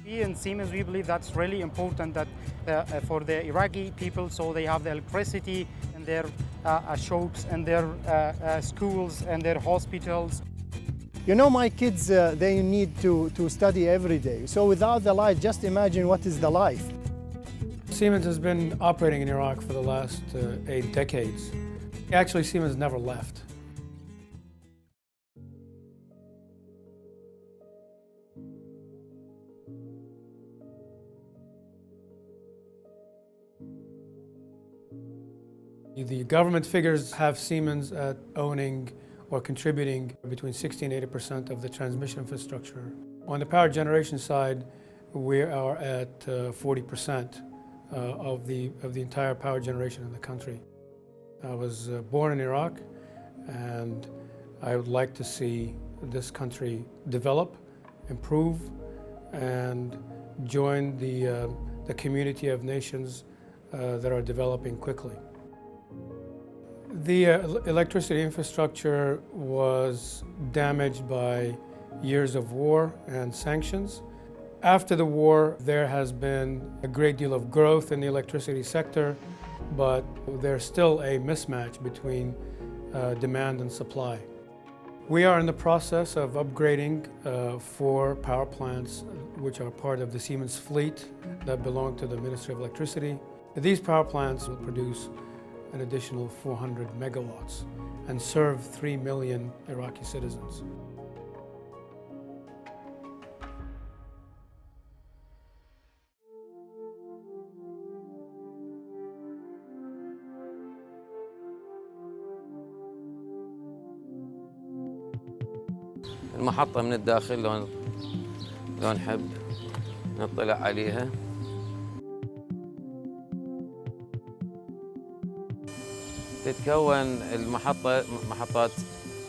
We in Siemens, we believe that's really important that for the Iraqi people, so they have the electricity in their shops and their schools and their hospitals. You know, my kids, they need to study every day. So without the light, just imagine what is the life. Siemens has been operating in Iraq for the last 8 decades. Actually, Siemens never left. The government figures have Siemens at owning or contributing between 60 and 80% of the transmission infrastructure. On the power generation side, we are at 40% of the entire power generation in the country. I was born in Iraq, and I would like to see this country develop, improve, and join the community of nations that are developing quickly. The electricity infrastructure was damaged by years of war and sanctions. After the war, there has been a great deal of growth in the electricity sector, but there's still a mismatch between demand and supply. We are in the process of upgrading 4 power plants which are part of the Siemens fleet that belong to the Ministry of Electricity. These power plants will produce an additional 400 megawatts and serve 3 million Iraqi citizens. المحطة من الداخل لو نحب نطلع عليها. تتكون المحطات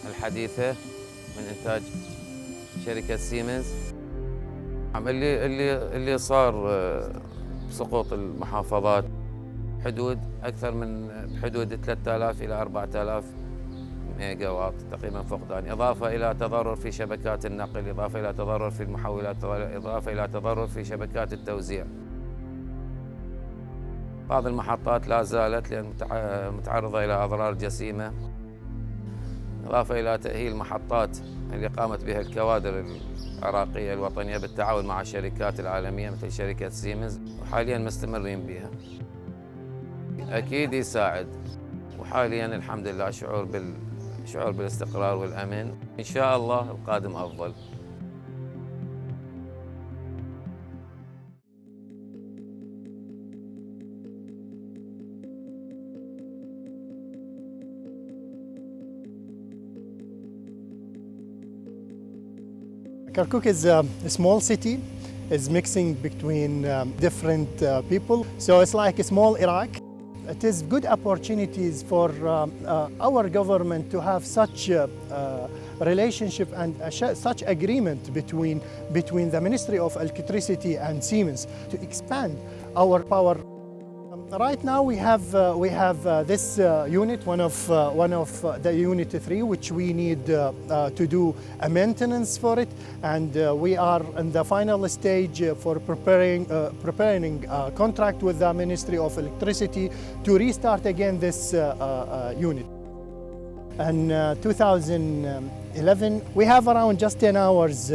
الحديثة من إنتاج شركة سيمنز. اللي صار سقوط المحافظات حدود أكثر من بحدود 3000 إلى 4000 ميجا واط تقريبا فقدان، إضافة إلى تضرر في شبكات النقل، إضافة إلى تضرر في المحولات، إضافة إلى تضرر في شبكات التوزيع. بعض المحطات لا زالت لأن متعرضة إلى أضرار جسيمة، إضافة إلى تأهيل محطات اللي قامت بها الكوادر العراقية الوطنية بالتعاون مع الشركات العالمية مثل شركة سيمنز، وحالياً مستمرين بها. أكيد يساعد، وحالياً الحمد لله شعور بالاستقرار والأمن. إن شاء الله القادم أفضل. Kirkuk is a small city. It's mixing between different people. So it's like a small Iraq. It is good opportunities for our government to have such relationship and such agreement between the Ministry of Electricity and Siemens to expand our power. Right now we have this unit, one of the Unit 3, which we need to do a maintenance for it, and we are in the final stage for preparing a contract with the Ministry of Electricity to restart again this unit. In 2011, we have around just 10 hours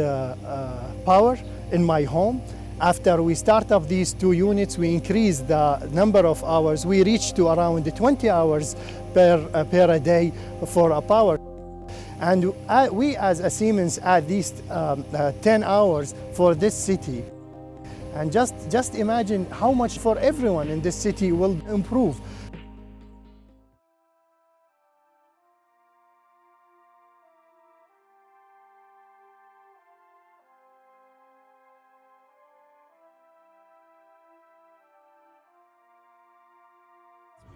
power in my home. After we start up these 2 units, we increase the number of hours. We reach to around 20 hours per a day for a power. And we as a Siemens add these 10 hours for this city. And just imagine how much for everyone in this city will improve.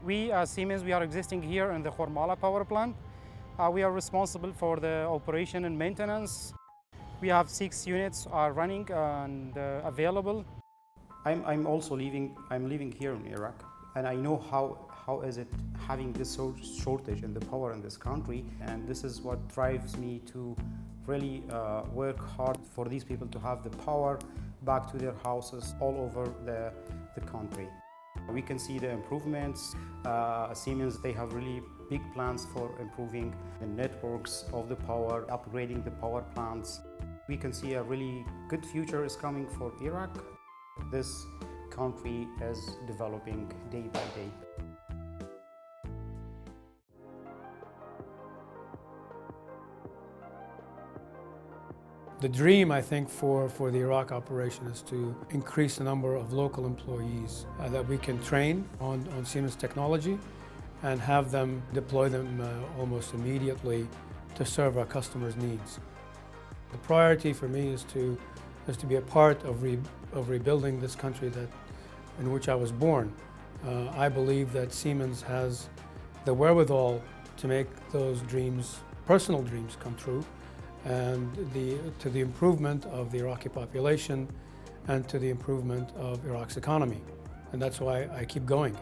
We as Siemens, we are existing here in the Khormala Power Plant. We are responsible for the operation and maintenance. We have 6 units are running and available. I'm also living here in Iraq, and I know how is it having this shortage in the power in this country, and this is what drives me to really work hard for these people to have the power back to their houses all over the country. We can see the improvements. Siemens, they have really big plans for improving the networks of the power, upgrading the power plants. We can see a really good future is coming for Iraq. This country is developing day by day. The dream, I think, for the Iraq operation is to increase the number of local employees that we can train on Siemens technology and have them deploy them almost immediately to serve our customers' needs. The priority for me is to be a part of rebuilding this country in which I was born. I believe that Siemens has the wherewithal to make those dreams, personal dreams, come true, and to the improvement of the Iraqi population and to the improvement of Iraq's economy. And that's why I keep going.